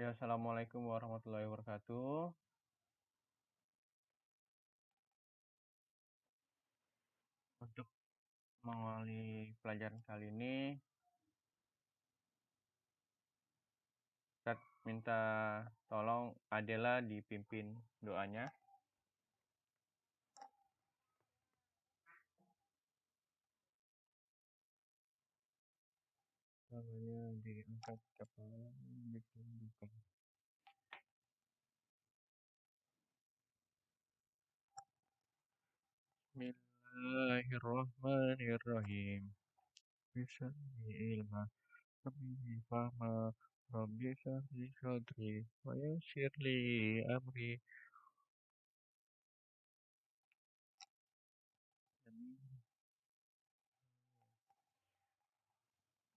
Ya, assalamualaikum warahmatullahi wabarakatuh. Untuk mengawali pelajaran kali ini, Ustaz minta tolong Adela dipimpin doanya. Tangannya diangkat kepala, ditundukkan. Bismillahirrahmanirrahim. Bismillah. Rabbi fahma. Rabbi sahli sadri. Wa yassir li amri.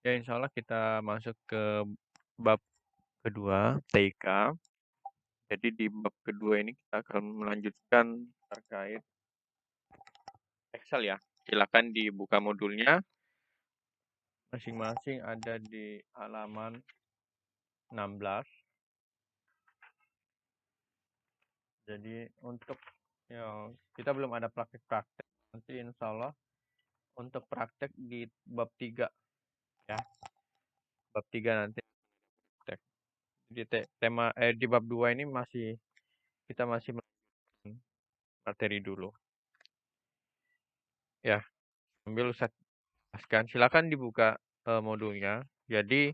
Ya, insya Allah kita masuk ke bab kedua, TK. Jadi di bab kedua ini kita akan melanjutkan terkait Excel ya. Silakan dibuka modulnya. Masing-masing ada di halaman 16. Jadi untuk kita belum ada praktek-praktek. Nanti insya Allah untuk praktek di bab 3 ya. Bab 3 nanti praktek. Jadi tema di bab 2 ini kita masih materi dulu. Ya, sambil saya jelaskan. Silakan dibuka modulnya. Jadi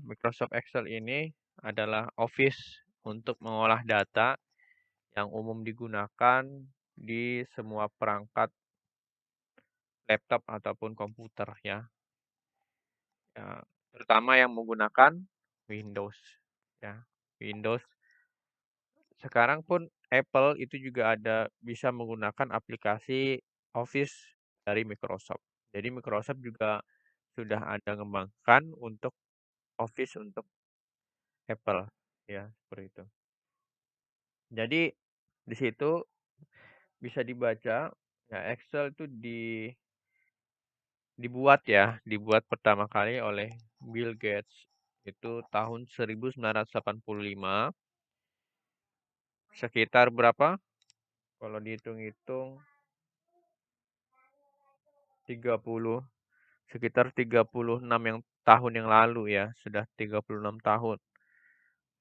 Microsoft Excel ini adalah Office untuk mengolah data yang umum digunakan di semua perangkat laptop ataupun komputer ya. Terutama yang menggunakan Windows ya. Windows. Sekarang pun Apple itu juga bisa menggunakan aplikasi Office dari Microsoft. Jadi Microsoft juga sudah ada mengembangkan untuk Office untuk Apple ya, seperti itu. Jadi di situ bisa dibaca ya, Excel itu dibuat pertama kali oleh Bill Gates itu tahun 1985. Sekitar berapa? Kalau dihitung-hitung sekitar 36 tahun yang lalu ya, sudah 36 tahun.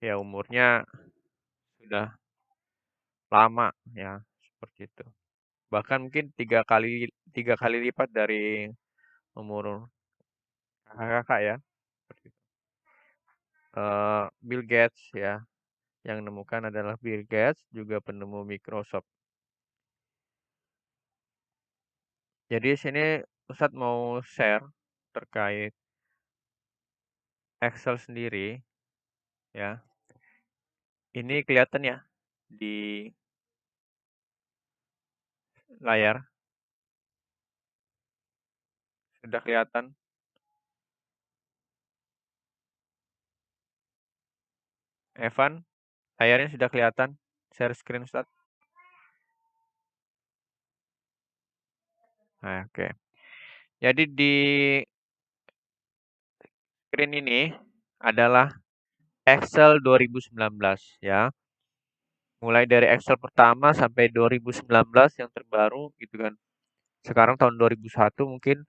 Ya, umurnya sudah lama ya, seperti itu. Bahkan mungkin tiga kali lipat dari umur kakak-kakak ya. Bill Gates ya, yang menemukan adalah Bill Gates, juga penemu Microsoft. Jadi sini Ustadz mau share terkait Excel sendiri ya. Ini kelihatan ya di layar. Sudah kelihatan. Evan, layarnya sudah kelihatan. Share screen Ustadz. Nah, oke. Jadi di screen ini adalah Excel 2019 ya. Mulai dari Excel pertama sampai 2019 yang terbaru gitu kan. Sekarang tahun 2001 mungkin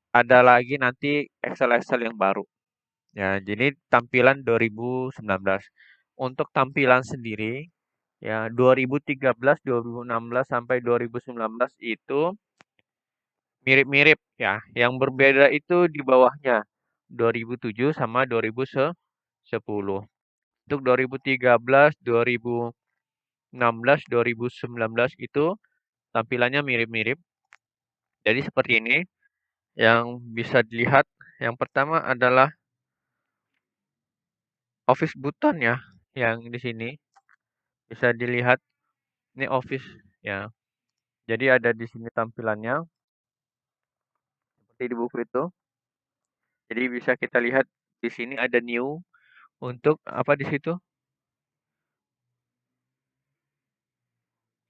ada lagi nanti Excel yang baru. Ya, jadi tampilan 2019. Untuk tampilan sendiri ya 2013, 2016 sampai 2019 itu mirip-mirip ya. Yang berbeda itu di bawahnya 2007 sama 2010. Untuk 2013, 2016, 2019 itu tampilannya mirip-mirip. Jadi seperti ini yang bisa dilihat. Yang pertama adalah Office button ya, yang di sini bisa dilihat. Ini Office ya. Jadi ada di sini tampilannya seperti di buku itu. Jadi bisa kita lihat di sini ada new untuk apa di situ?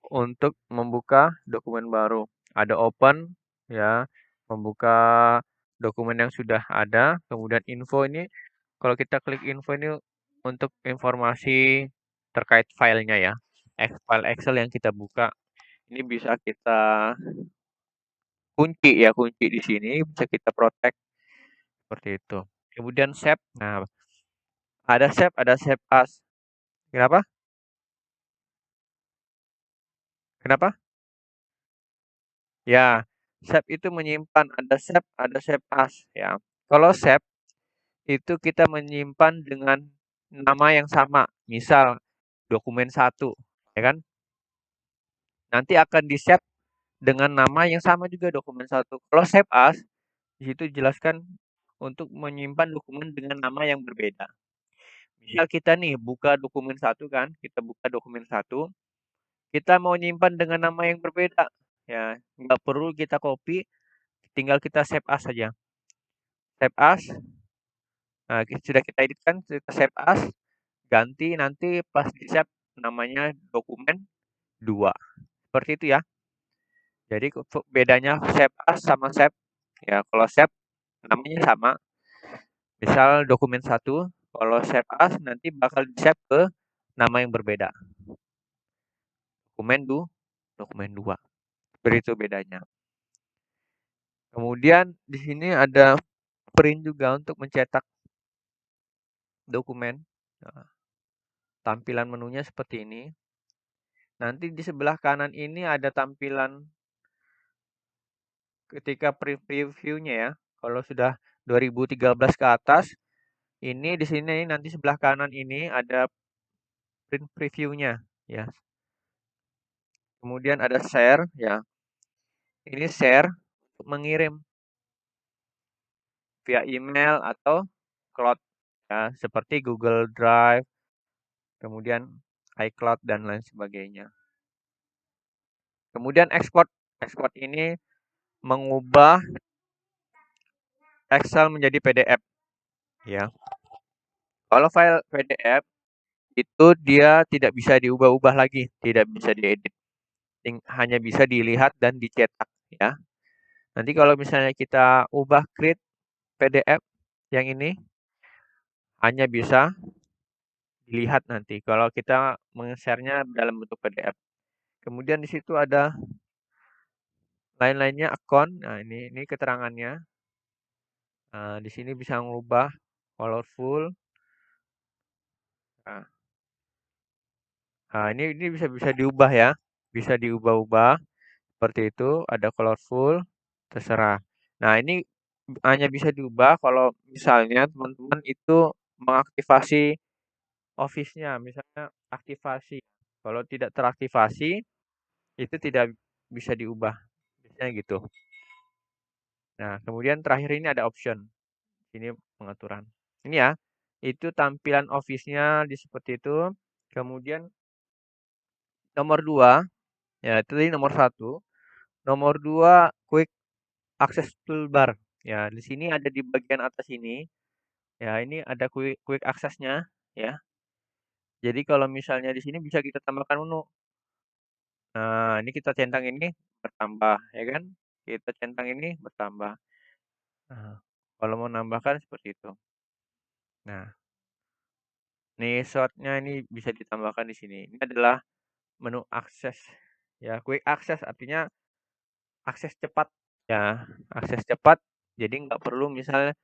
Untuk membuka dokumen baru. Ada open ya, membuka dokumen yang sudah ada. Kemudian info ini Kalau kita klik info ini untuk informasi terkait filenya ya. File Excel yang kita buka ini bisa kita kunci ya, kunci di sini bisa kita protect seperti itu. Kemudian save. Nah, ada save as. Kenapa? Kenapa? Ya, save itu menyimpan, ada save as ya. Kalau save itu kita menyimpan dengan nama yang sama. Misal dokumen satu, ya kan? Nanti akan di-save dengan nama yang sama juga dokumen satu. Kalau save as, di situ jelaskan untuk menyimpan dokumen dengan nama yang berbeda. Misal kita nih buka dokumen satu kan, kita buka dokumen satu, kita mau nyimpan dengan nama yang berbeda. Ya, nggak perlu kita copy, tinggal kita save as saja. Save as, nah sudah kita editkan, kita save as, ganti nanti pas di save namanya dokumen 2. Seperti itu ya. Jadi bedanya save as sama save. Ya, kalau save namanya sama. Misal dokumen satu, kalau save as nanti bakal di-save ke nama yang berbeda. Dokumen 2. Seperti itu bedanya. Kemudian di sini ada print juga untuk mencetak dokumen. Nah, tampilan menunya seperti ini. Nanti di sebelah kanan ini ada tampilan ketika preview-nya ya. Kalau sudah 2013 ke atas, ini di sini nanti sebelah kanan ini ada print preview-nya ya. Kemudian ada share ya. Ini share untuk mengirim via email atau cloud ya, seperti Google Drive, kemudian iCloud dan lain sebagainya. Kemudian export. Export ini mengubah Excel menjadi PDF ya. Kalau file PDF itu dia tidak bisa diubah-ubah lagi, tidak bisa diedit. Hanya bisa dilihat dan dicetak ya. Nanti kalau misalnya kita ubah create PDF yang ini hanya bisa dilihat nanti kalau kita meng-share-nya dalam bentuk PDF. Kemudian di situ ada lain-lainnya akun. Nah, ini keterangannya. Nah, di sini bisa mengubah colorful. Nah, ini bisa bisa diubah ya. Bisa diubah-ubah seperti itu, ada colorful, terserah. Nah, ini hanya bisa diubah kalau misalnya teman-teman itu mengaktifasi Office-nya, misalnya aktivasi. Kalau tidak teraktivasi, itu tidak bisa diubah. Biasanya gitu. Nah, kemudian terakhir ini ada option. Ini pengaturan. Ini ya, itu tampilan Office-nya di seperti itu. Kemudian nomor 2, ya itu tadi nomor 1. Nomor 2, Quick Access Toolbar. Ya, di sini ada di bagian atas ini. Ya, ini ada quick access-nya ya. Jadi kalau misalnya di sini bisa kita tambahkan menu. Nah, ini kita centang ini bertambah ya kan? Kita centang ini bertambah. Nah, kalau mau nambahkan seperti itu. Nah, nih short-nya ini bisa ditambahkan di sini. Ini adalah menu akses. Ya, quick access artinya akses cepat. Ya, akses cepat. Jadi nggak perlu misalnya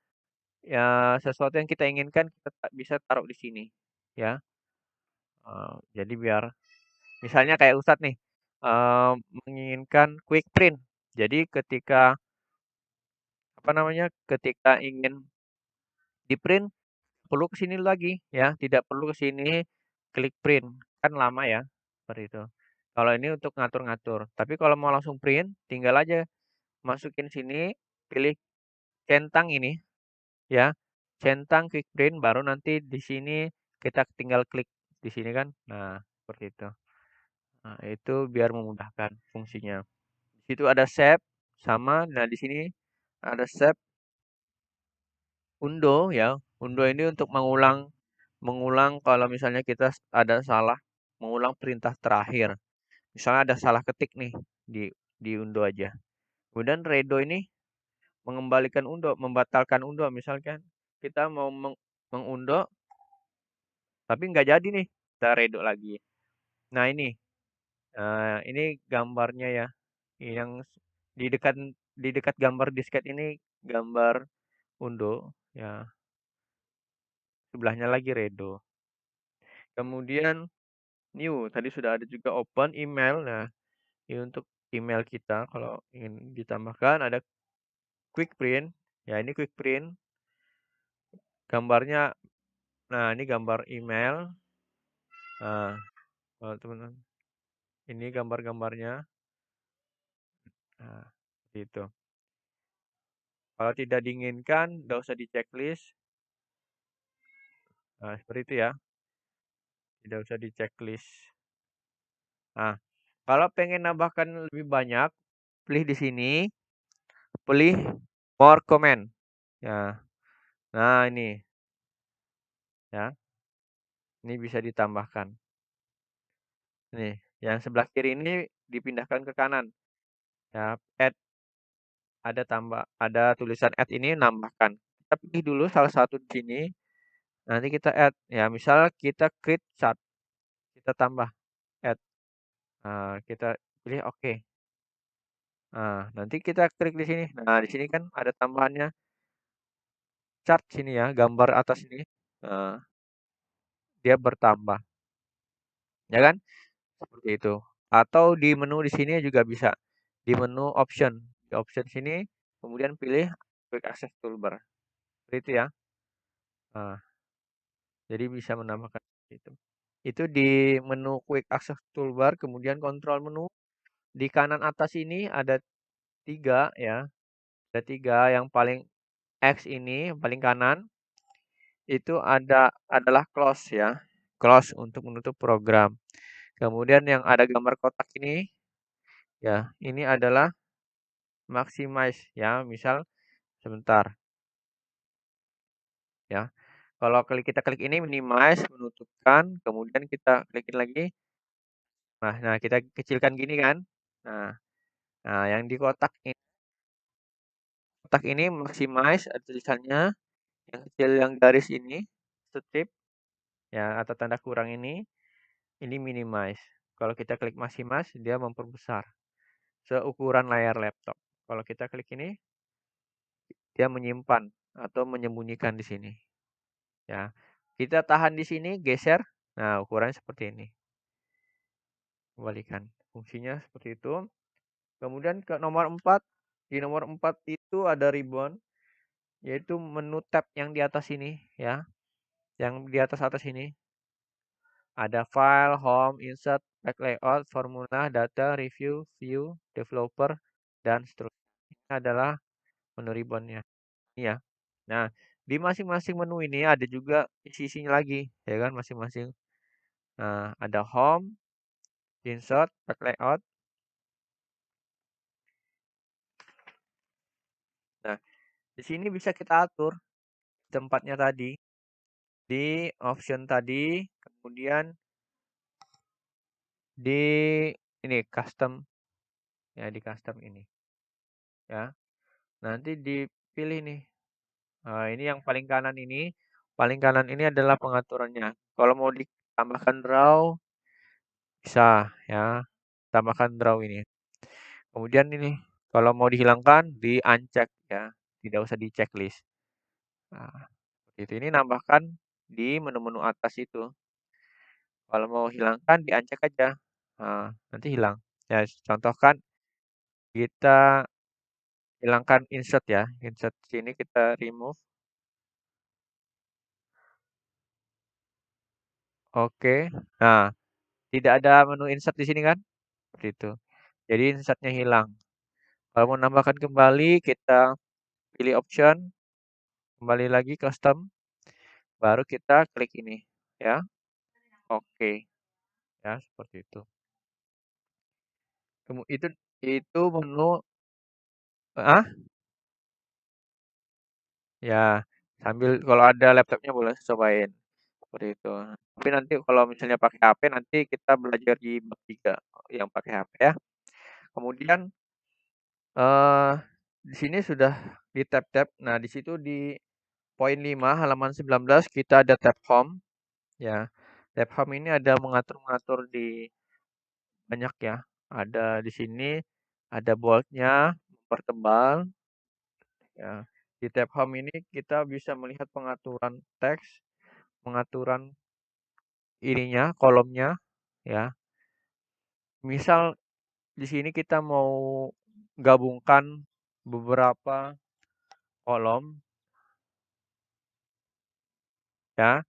ya sesuatu yang kita inginkan kita bisa taruh di sini. Ya, jadi biar misalnya kayak Ustadz nih menginginkan quick print. Jadi ketika apa namanya? Ketika ingin di print perlu ke sini lagi ya, tidak perlu ke sini klik print. Kan lama ya, seperti itu. Kalau ini untuk ngatur-ngatur. Tapi kalau mau langsung print, tinggal aja masukin sini, pilih centang ini ya. Centang quick print baru nanti di sini kita tinggal klik di sini kan. Nah, seperti itu. Nah, itu biar memudahkan fungsinya. Di situ ada save sama, nah di sini ada save undo ya. Undo ini untuk mengulang mengulang kalau misalnya kita ada salah mengulang perintah terakhir. Misalnya ada salah ketik nih di undo aja. Kemudian redo ini mengembalikan undo, membatalkan undo misalkan kita mau mengundo, tapi nggak jadi nih, kita redo lagi. Nah ini gambarnya ya, yang di dekat di dekat gambar disket ini gambar undo, ya sebelahnya lagi redo. Kemudian new, tadi sudah ada juga open email. Nah, ini untuk email kita kalau ingin ditambahkan ada quick print. Ya, ini quick print gambarnya. Nah, ini gambar email. Nah, kalau teman-teman ini gambar-gambarnya. Nah, gitu. Kalau tidak diinginkan, tidak usah di checklist. Nah, seperti itu ya. Tidak usah di checklist. Nah, kalau pengen nambahkan lebih banyak, pilih di sini, pilih more comment. Ya. Nah, ini ya. Ini bisa ditambahkan. Nih, yang sebelah kiri ini dipindahkan ke kanan. Ya, add ada tulisan add ini nambahkan. Kita pilih dulu salah satu di sini. Nanti kita add. Ya, misal kita create chart. Kita tambah add. Nah, kita pilih oke. Nah, nanti kita klik di sini. Nah, di sini kan ada tambahannya chart sini ya, gambar atas ini. Nah, dia bertambah. Ya kan? Seperti itu. Atau di menu di sini juga bisa. Di menu option. Di option sini, kemudian pilih quick access toolbar. Seperti itu ya. Nah, jadi bisa menambahkan itu. Itu di menu quick access toolbar, kemudian kontrol menu. Di kanan atas ini ada tiga ya. Ada tiga, yang paling X ini, yang paling kanan, itu adalah close ya. Close untuk menutup program. Kemudian yang ada gambar kotak ini, ya, ini adalah maximize ya. Misal sebentar ya. Kalau kita klik ini minimize, menutupkan, kemudian kita klikin lagi. Nah, kita kecilkan gini kan. Nah, yang di kotak ini maximize, ada tulisannya. Yang kecil yang garis ini, strip ya atau tanda kurang ini minimize. Kalau kita klik maximize, dia memperbesar seukuran layar laptop. Kalau kita klik ini, dia menyimpan atau menyembunyikan di sini. Ya, kita tahan di sini, geser. Nah, ukurannya seperti ini. Kembalikan. Fungsinya seperti itu. Kemudian ke nomor 4. Di nomor 4 itu ada ribbon, yaitu menu tab yang di atas ini ya. Yang di atas-atas ini. Ada file, home, insert, back layout, formula, data, review, view, developer, dan seterusnya. Ini adalah menu ribbonnya. Ini ya. Nah, di masing-masing menu ini ada juga isi-isinya lagi, ya kan masing-masing. Nah, ada home, insert, back layout. Nah, di sini bisa kita atur tempatnya tadi di option tadi, kemudian di ini custom ya, di custom ini ya. Nanti dipilih nih. Nah, ini yang paling kanan ini adalah pengaturannya. Kalau mau ditambahkan draw bisa ya, tambahkan draw ini. Kemudian ini kalau mau dihilangkan di uncheck ya, tidak usah di checklist. Nah, seperti itu. Ini nambahkan di menu-menu atas itu. Kalau mau hilangkan di uncheck aja. Nah, nanti hilang. Ya, contohkan kita hilangkan insert ya. Insert sini kita remove. Oke. Nah, tidak ada menu insert di sini kan? Seperti itu. Jadi insertnya hilang. Kalau mau nambahkan kembali, kita pilih option, kembali lagi custom, baru kita klik ini, ya. Oke, ya seperti itu. Itu menu ah ya, sambil kalau ada laptopnya boleh cobain seperti itu. Tapi nanti kalau misalnya pakai HP nanti kita belajar di bab 3 yang pakai HP ya. Kemudian di sini sudah di tab-tab. Nah, di situ di poin 5 halaman 19 kita ada tab home ya. Tab home ini ada mengatur-ngatur di banyak ya. Ada di sini ada boldnya, mempertebal ya. Di tab home ini kita bisa melihat pengaturan teks, pengaturan ininya, kolomnya ya. Misal di sini kita mau gabungkan beberapa kolom ya,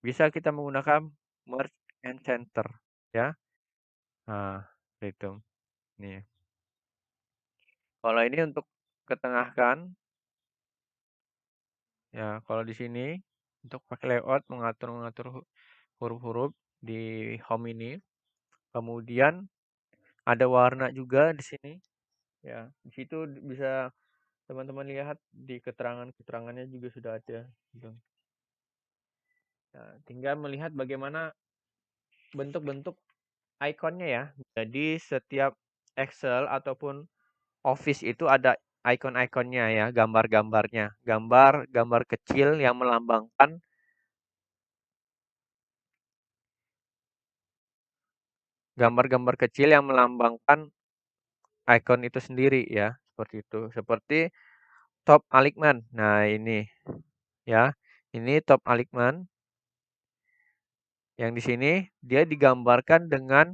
bisa kita menggunakan merge and center ya. Nah, itu. Nih. Kalau ini untuk ketengahkan ya, kalau di sini untuk pakai layout mengatur-ngatur huruf-huruf di home ini. Kemudian ada warna juga di sini ya. Di situ bisa teman-teman lihat di keterangan-keterangannya juga sudah ada gitu. Nah, tinggal melihat bagaimana bentuk-bentuk ikonnya ya. Jadi setiap Excel ataupun Office itu ada icon-iconnya ya, gambar-gambarnya. Gambar-gambar kecil yang melambangkan gambar-gambar kecil yang melambangkan icon itu sendiri ya, seperti itu. Seperti top alignement. Nah, ini ya. Ini top alignement yang di sini dia digambarkan dengan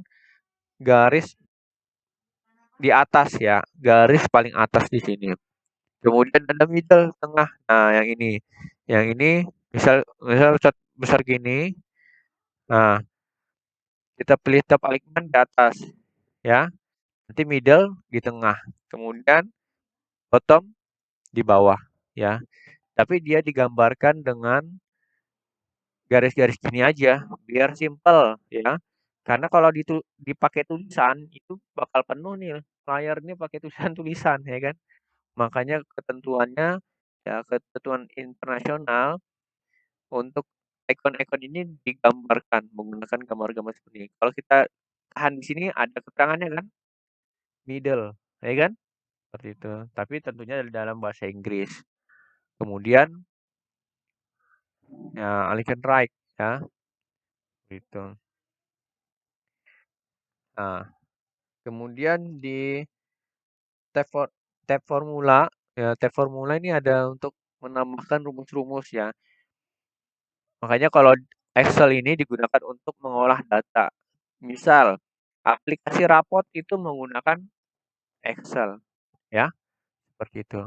garis di atas ya, garis paling atas di sini. Kemudian ada middle tengah. Nah, yang ini. Yang ini misal misal besar gini. Nah, kita pilih top alignement di atas ya. Nanti middle di tengah. Kemudian bottom di bawah ya. Tapi dia digambarkan dengan garis-garis gini aja biar simple ya. Karena kalau dipakai tulisan itu bakal penuh nih layar ini pakai tulisan-tulisan ya kan. Makanya ketentuannya ya ketentuan internasional untuk ikon-ikon ini digambarkan menggunakan gambar-gambar seperti ini. Kalau kita tahan di sini ada keterangannya kan, middle, ya kan? Seperti itu. Tapi tentunya dalam bahasa Inggris. Kemudian ya alihkan right ya, gitu. Nah, kemudian di tab, tab formula ya, tab formula ini ada untuk menambahkan rumus-rumus ya. Makanya kalau Excel ini digunakan untuk mengolah data. Misal, aplikasi rapot itu menggunakan Excel, ya, seperti itu.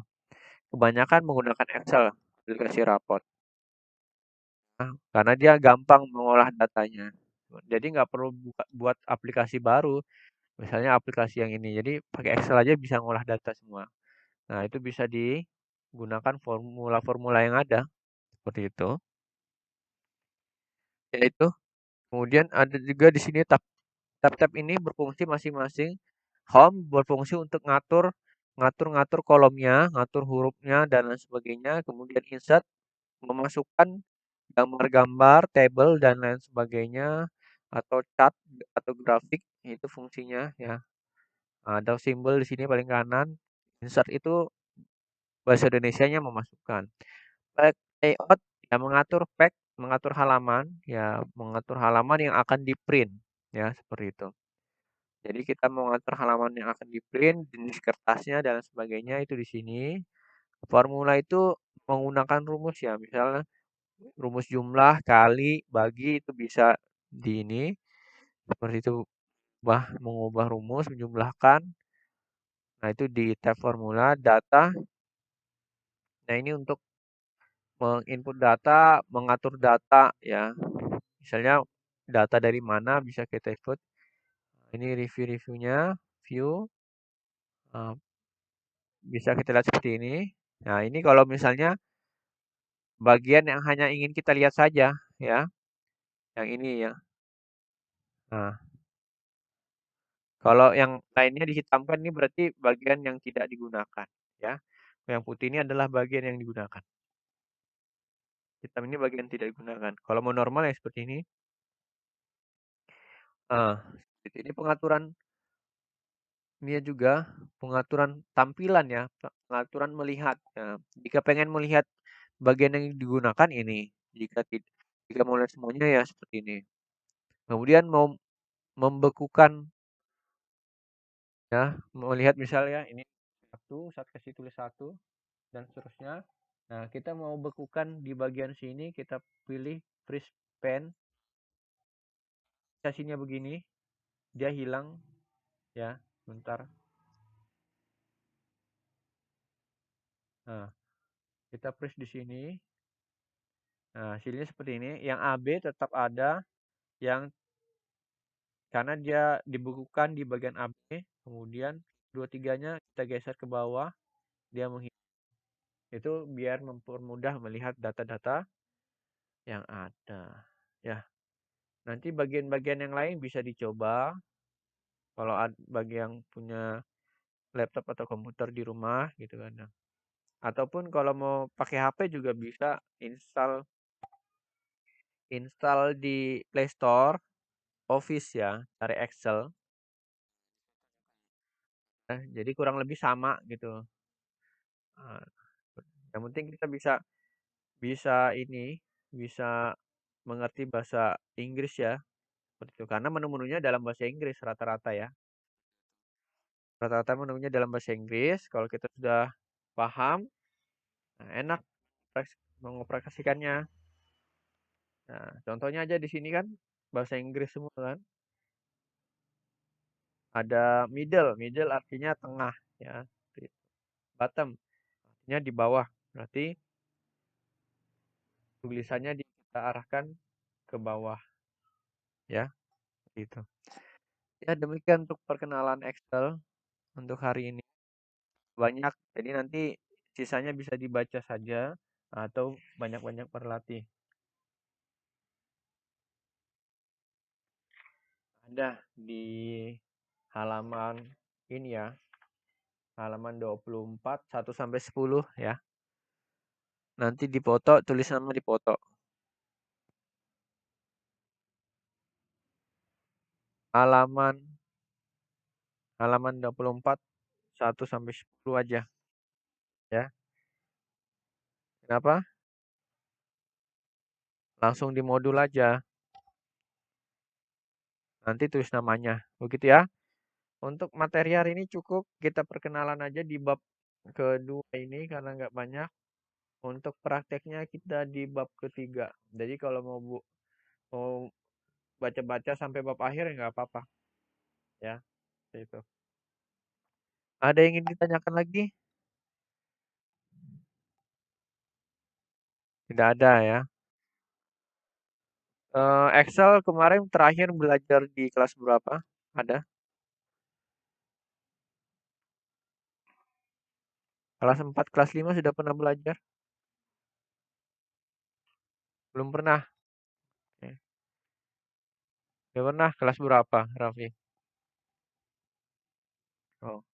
Kebanyakan menggunakan Excel, aplikasi rapot. Nah, karena dia gampang mengolah datanya. Jadi nggak perlu buat aplikasi baru, misalnya aplikasi yang ini. Jadi pakai Excel aja bisa ngolah data semua. Nah, itu bisa digunakan formula-formula yang ada, seperti itu. Yaitu, kemudian ada juga di sini tab-tab ini berfungsi masing-masing. Home berfungsi untuk ngatur-ngatur kolomnya, ngatur hurufnya dan lain sebagainya. Kemudian insert memasukkan gambar-gambar, table dan lain sebagainya atau chart atau grafik itu fungsinya ya. Ada simbol di sini paling kanan. Insert itu bahasa Indonesianya memasukkan. Layout ya mengatur halaman ya, mengatur halaman yang akan di-print ya, seperti itu. Jadi kita mau ngatur halaman yang akan di-print, jenis kertasnya dan sebagainya itu di sini. Formula itu menggunakan rumus ya, misalnya rumus jumlah kali bagi itu bisa di ini seperti itu mengubah rumus menjumlahkan. Nah, itu di tab formula data. Nah, ini untuk menginput data, mengatur data ya. Misalnya data dari mana bisa kita input. Ini review-reviewnya, view bisa kita lihat seperti ini. Nah, ini kalau misalnya bagian yang hanya ingin kita lihat saja ya, yang ini ya. Nah, kalau yang lainnya dihitamkan ini berarti bagian yang tidak digunakan ya. Yang putih ini adalah bagian yang digunakan. Hitam ini bagian tidak digunakan. Kalau mau normal ya seperti ini. Nah, ini pengaturan ini juga pengaturan tampilan ya, pengaturan melihat. Nah, jika pengen melihat bagian yang digunakan ini. Jika mau lihat semuanya ya seperti ini. Kemudian mau membekukan ya, melihat misalnya ini satu, saat kasih tulis satu dan seterusnya. Nah, kita mau bekukan di bagian sini, kita pilih freeze pen, sesinya begini, dia hilang ya, bentar. Nah, kita press di sini. Nah, hasilnya seperti ini. Yang AB tetap ada, yang karena dia dibekukan di bagian AB, kemudian dua tiganya kita geser ke bawah, dia menghilang. Itu biar mempermudah melihat data-data yang ada. Ya, nanti bagian-bagian yang lain bisa dicoba kalau bagi yang punya laptop atau komputer di rumah gitu kan. Nah, ataupun kalau mau pakai HP juga bisa install install di Play Store Office ya, cari Excel. Jadi kurang lebih sama gitu. Nah, yang penting kita bisa bisa ini bisa mengerti bahasa Inggris ya seperti itu. Karena menu-menunya dalam bahasa Inggris rata-rata ya. Rata-rata menunya dalam bahasa Inggris. Kalau kita sudah paham, nah enak mengoperasikannya. Nah, contohnya aja di sini kan bahasa Inggris semua kan. Ada middle, middle artinya tengah ya. Bottom artinya di bawah. Berarti tulisannya kita arahkan ke bawah ya, gitu. Ya demikian untuk perkenalan Excel untuk hari ini. Banyak, jadi nanti sisanya bisa dibaca saja atau banyak-banyak berlatih. Ada di halaman ini ya, halaman 24 1 sampai 10 ya. Nanti dipoto, tulis nama dipoto. Halaman halaman 24 1 sampai 10 aja ya. Kenapa? Langsung di modul aja. Nanti tulis namanya. Begitu ya. Untuk materi hari ini cukup kita perkenalan aja di bab kedua ini karena nggak banyak. Untuk prakteknya kita di bab ketiga. Jadi kalau mau baca-baca sampai bab akhir ya nggak apa-apa ya. Itu. Ada yang ingin ditanyakan lagi? Tidak ada ya. Excel kemarin terakhir belajar di kelas berapa? Ada? Kelas 4, kelas 5 sudah pernah belajar? Belum pernah? Oke. Belum pernah? Kelas berapa, Raffi? Oh,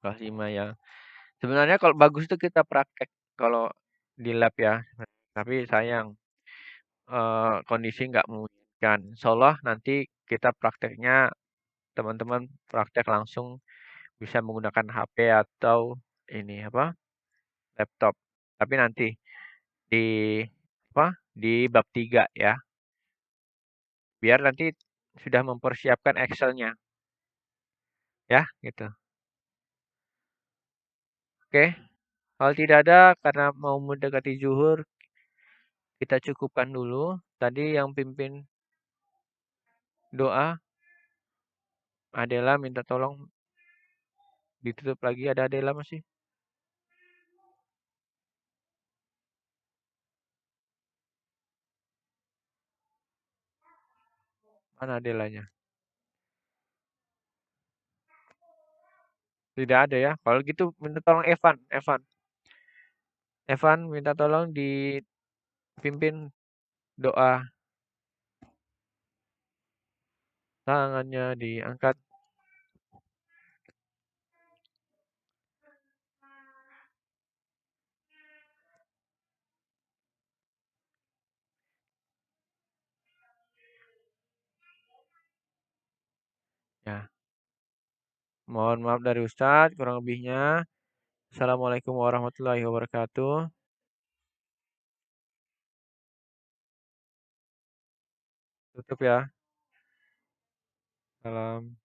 kelas 5 ya. Sebenarnya kalau bagus itu kita praktek kalau di lab ya. Tapi sayang kondisi nggak memungkinkan. Insyaallah nanti kita prakteknya teman-teman praktek langsung bisa menggunakan HP atau ini apa? Laptop. Tapi nanti di apa? Di bab 3 ya. Biar nanti sudah mempersiapkan Excel-nya ya, gitu. Oke, kalau tidak ada karena mau mendekati zuhur, kita cukupkan dulu. Tadi yang pimpin doa, Adela minta tolong ditutup lagi. Ada Adela masih? Mana Adelanya? Tidak ada ya. Kalau gitu minta tolong Evan. Evan minta tolong dipimpin doa. Tangannya diangkat. Ya, mohon maaf dari Ustadz, kurang lebihnya. Assalamualaikum warahmatullahi wabarakatuh. Tutup ya. Salam.